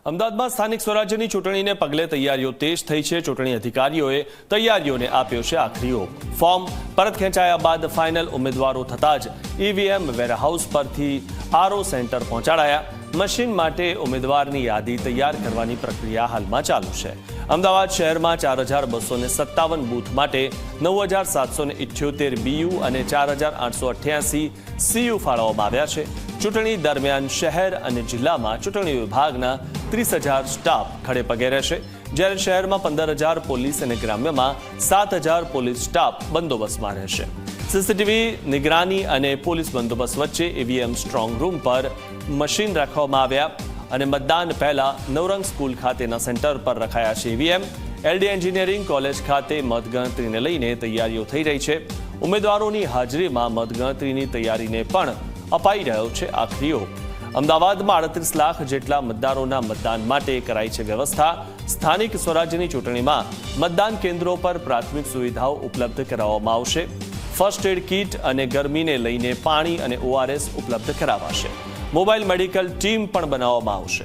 અમદાવાદમાં સ્થાનિક સ્વરાજ્યની ચૂંટણીને પગલે તૈયારીઓ તેજ થઈ છે। ચૂંટણી અધિકારીઓએ તૈયારીઓને આપ્યો છે આખરી ઓપ। ફોર્મ પરત ખેંચાયા બાદ ફાઇનલ ઉમેદવારો થતાં જ ઈવીએમ વેરહાઉસ પરથી આરઓ સેન્ટર પહોંચાડાયા। મશીન માટે ઉમેદવારની યાદી તૈયાર કરવાની પ્રક્રિયા હાલમાં ચાલુ છે। અમદાવાદ શહેરમાં 4257 બૂથ માટે 9778 બીયુ અને 4888 સીયુ ફાળવવામાં આવ્યા છે। ચૂંટણી દરમિયાન શહેર અને જિલ્લામાં ચૂંટણી વિભાગના 30,000 સ્ટાફ ખડે પગે રહેશે, જ્યારે શહેરમાં 15,000 પોલીસ અને ગ્રામ્યમાં 7,000 પોલીસ સ્ટાફ બંદોબસ્તમાં રહેશે। સીસીટીવી નિગરાની અને પોલીસ બંદોબસ્ત વચ્ચે ઈવીએમ સ્ટ્રોંગ રૂમ પર મશીન રાખવામાં આવ્યા અને મતદાન પહેલા નવરંગ સ્કૂલ ખાતેના સેન્ટર પર રખાયા છે ઈવીએમ। એલડી એન્જિનિયરિંગ કોલેજ ખાતે મતગણતરીને લઈને તૈયારીઓ થઈ રહી છે। ઉમેદવારોની હાજરીમાં મતગણતરીની તૈયારીને પણ અપાઈ રહ્યો છે આખરી ઓપ। અમદાવાદમાં 38 લાખ જેટલા મતદારોના મતદાન માટે કરાઈ છે વ્યવસ્થા। સ્થાનિક સ્વરાજ્યની ચૂંટણીમાં મતદાન કેન્દ્રો પર પ્રાથમિક સુવિધાઓ ઉપલબ્ધ કરાવવામાં આવશે। ફર્સ્ટ એડ કીટ અને ગરમીને લઈને પાણી અને ઓઆરએસ ઉપલબ્ધ કરાવાશે। મોબાઈલ મેડિકલ ટીમ પણ બનાવવામાં આવશે।